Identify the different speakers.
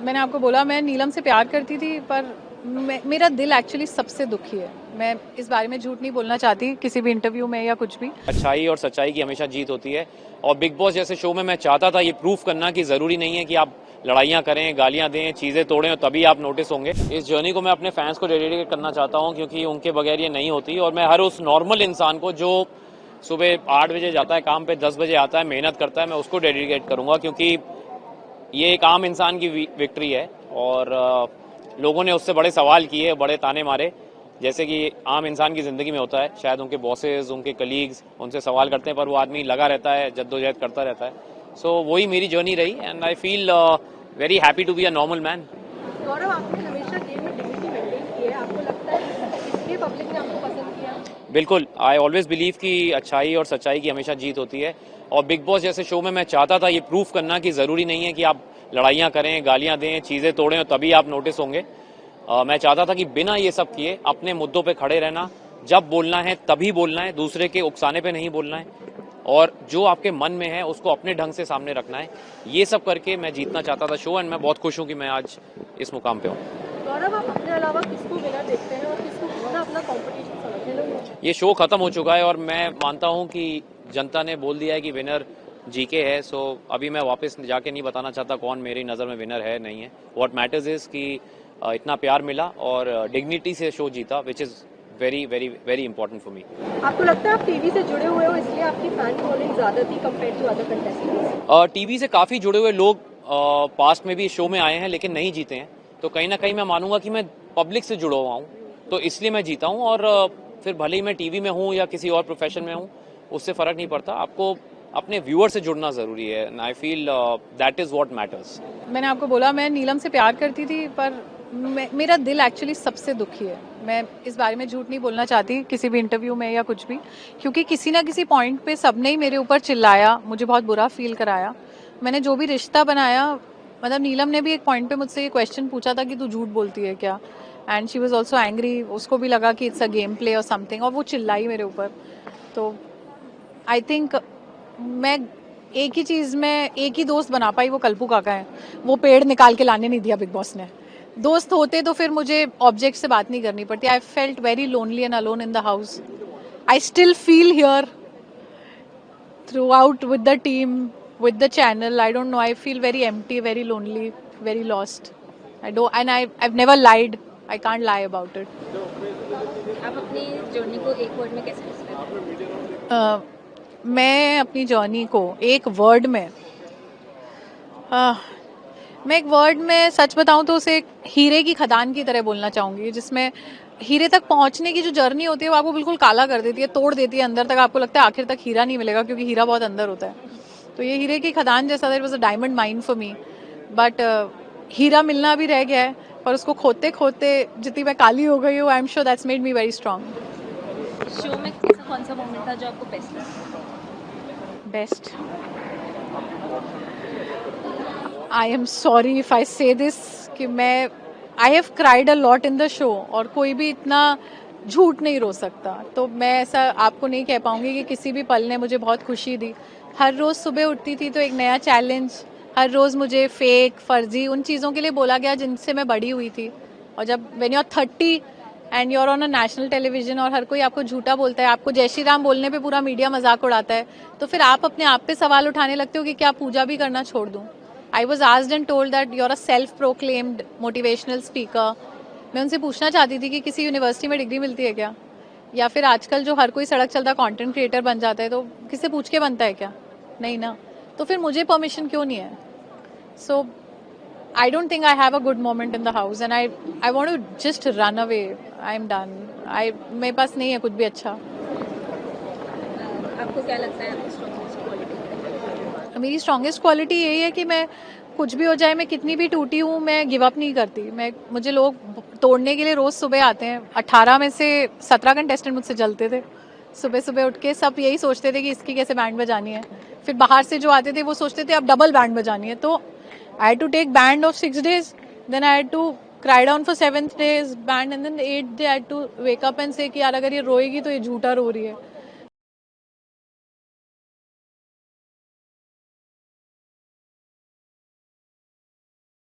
Speaker 1: मैंने आपको बोला मैं नीलम से प्यार करती थी, पर मेरा दिल एक्चुअली सबसे दुखी है। मैं इस बारे में झूठ नहीं बोलना चाहती किसी भी इंटरव्यू में या कुछ भी।
Speaker 2: अच्छाई और सच्चाई की हमेशा जीत होती है और बिग बॉस जैसे शो में मैं चाहता था ये प्रूफ करना कि ज़रूरी नहीं है कि आप लड़ाइयाँ करें, गालियाँ दें, चीज़ें तोड़ें और तभी आप नोटिस होंगे। इस जर्नी को मैं अपने फैंस को डेडिकेट करना चाहता हूँ क्योंकि उनके बगैर ये नहीं होती और मैं हर उस नॉर्मल इंसान को जो सुबह 8 बजे जाता है काम पे, 10 बजे आता है, मेहनत करता है, मैं उसको डेडिकेट करूँगा क्योंकि ये एक आम इंसान की विक्ट्री है और लोगों ने उससे बड़े सवाल किए, बड़े ताने मारे, जैसे कि आम इंसान की ज़िंदगी में होता है। शायद उनके बॉसेस, उनके कलीग्स उनसे सवाल करते हैं पर वो आदमी लगा रहता है, जद्दोजहद करता रहता है। सो वही मेरी जर्नी रही and I feel very happy to be a normal man.
Speaker 3: Gaurav, आपने हमेशा गेम में डिग्निटी मेंटेन की है, आपको लगता है इसलिए पब्लिक ने आपको पसंद किया?
Speaker 2: बिल्कुल, आई ऑलवेज बिलीव कि अच्छाई और सच्चाई की हमेशा जीत होती है और बिग बॉस जैसे शो में मैं चाहता था ये प्रूफ करना कि ज़रूरी नहीं है कि आप लड़ाइयाँ करें, गालियाँ दें, चीज़ें तोड़ें और तभी आप नोटिस होंगे। मैं चाहता था कि बिना ये सब किए अपने मुद्दों पे खड़े रहना, जब बोलना है तभी बोलना है, दूसरे के उकसाने पे नहीं बोलना है और जो आपके मन में है उसको अपने ढंग से सामने रखना है। ये सब करके मैं जीतना चाहता था शो एंड मैं बहुत खुश हूँ कि मैं आज इस मुकाम पे हूँ।
Speaker 3: गौरव, आप अपने अलावा किसको विनर देखते हैं और किसको कितना अपना कंपटीशन समझते हैं?
Speaker 2: ये शो खत्म हो चुका है और मैं मानता हूँ कि जनता ने बोल दिया है कि विनर जीके है। सो अभी मैं वापस जाके नहीं बताना चाहता कौन मेरी नज़र में विनर है नहीं है। व्हाट मैटर्स इज कि इतना प्यार मिला और डिग्निटी से शो जीता, which is very very very important for me.
Speaker 3: आपको लगता है आप टीवी से जुड़े हुए हो इसलिए आपकी फैन फॉलोइंग ज्यादा थी compare to other contestants?
Speaker 2: TV से काफ़ी जुड़े हुए लोग पास्ट में भी शो में आए हैं लेकिन नहीं जीते हैं, तो कहीं ना कहीं मैं मानूंगा कि मैं पब्लिक से जुड़ा हुआ हूँ, तो इसलिए मैं जीता हूँ। और फिर भले ही मैं टीवी में हूँ या किसी और प्रोफेशन में हूँ, उससे फ़र्क नहीं पड़ता। आपको अपने व्यूअर से जुड़ना ज़रूरी है and I feel that is what matters.
Speaker 1: मैंने आपको बोला मैं नीलम से प्यार करती थी, पर मेरा दिल एक्चुअली सबसे दुखी है। मैं इस बारे में झूठ नहीं बोलना चाहती किसी भी इंटरव्यू में या कुछ भी, क्योंकि किसी ना किसी पॉइंट पे सबने ही मेरे ऊपर चिल्लाया, मुझे बहुत बुरा फील कराया। मैंने जो भी रिश्ता बनाया, मतलब नीलम ने भी एक पॉइंट पे मुझसे ये क्वेश्चन पूछा था कि तू झूठ बोलती है क्या, and she was also angry. उसको भी लगा कि इट्स अ गेम प्ले और समथिंग, और वो चिल्लाई मेरे ऊपर। तो आई थिंक मैं एक ही चीज़ में एक ही दोस्त बना पाई, वो कल्पू काका है। वो पेड़ निकाल के लाने नहीं दिया बिग बॉस ने। दोस्त होते तो फिर मुझे ऑब्जेक्ट से बात नहीं करनी पड़ती। I felt very lonely and alone in the house. I still feel here through out with the team, with the channel. I don't know, I feel very empty, very lonely, very lost. I've never lied. I can't lie about it.
Speaker 3: आप अपनी journey को एक word में कैसे describe करेंगे?
Speaker 1: मैं अपनी journey को एक वर्ड में मैं एक वर्ड में सच बताऊं तो उसे एक हीरे की खदान की तरह बोलना चाहूंगी, जिसमें हीरे तक पहुंचने की जो जर्नी होती है वो आपको बिल्कुल काला कर देती है, तोड़ देती है अंदर तक। आपको लगता है आखिर तक हीरा नहीं मिलेगा, क्योंकि हीरा बहुत अंदर होता है। तो ये हीरे की खदान जैसा था, it was a diamond mine for me. But हीरा मिलना भी रह गया है, पर उसको खोते खोते जितनी मैं काली हो गई हूँ, I am sure that's made me very strong.
Speaker 3: Show में ऐसा कौन सा मोमेंट था जो आपको बेस्ट लगा?
Speaker 1: Best, I am sorry if I से दिस कि मैं I have cried a lot in the show, और कोई भी इतना झूठ नहीं रो सकता। तो मैं ऐसा आपको नहीं कह पाऊंगी कि किसी भी पल ने मुझे बहुत खुशी दी। हर रोज़ सुबह उठती थी तो एक नया चैलेंज। हर रोज़ मुझे फेक, फर्जी उन चीज़ों के लिए बोला गया जिनसे मैं बड़ी हुई थी। और जब when you are 30 and you are on a national television और हर कोई आपको झूठा बोलता है, आपको जय श्री राम बोलने पे पूरा मीडिया मजाक उड़ाता है, तो फिर आप अपने आप पे सवाल उठाने लगते हो कि क्या पूजा भी करना छोड़ दूं। I was asked and told that you are a self proclaimed motivational speaker. मैं उनसे पूछना चाहती थी कि किसी यूनिवर्सिटी में डिग्री मिलती है क्या, या फिर आजकल जो हर कोई सड़क चलता कंटेंट क्रिएटर बन जाता है तो किसी पूछ के बनता है क्या? नहीं ना। तो फिर मुझे परमिशन क्यों नहीं है? सो I don't think I have a good moment in the house and I want to just run away. I'm done. मेरे पास नहीं है कुछ भी अच्छा।
Speaker 3: आपको क्या लगता है आपकी स्ट्रॉन्गेस्ट क्वालिटी?
Speaker 1: मेरी स्ट्रॉन्गेस्ट क्वालिटी यही है कि मैं कुछ भी हो जाए, मैं कितनी भी टूटी हूँ, मैं गिव अप नहीं करती। मुझे लोग तोड़ने के लिए रोज सुबह आते हैं। 18 में से 17 कंटेस्टेंट मुझसे जलते थे। सुबह सुबह उठ के सब यही सोचते थे कि इसकी कैसे बैंड बजानी है। फिर बाहर से जो आते थे वो सोचते थे अब डबल बैंड बजानी है। तो I had to take band of 6 days. Then I had to cry down for 7th day's band, and then the 8th day I had to wake up and say कि यार अगर ये रोएगी तो ये झूठा रो रही है।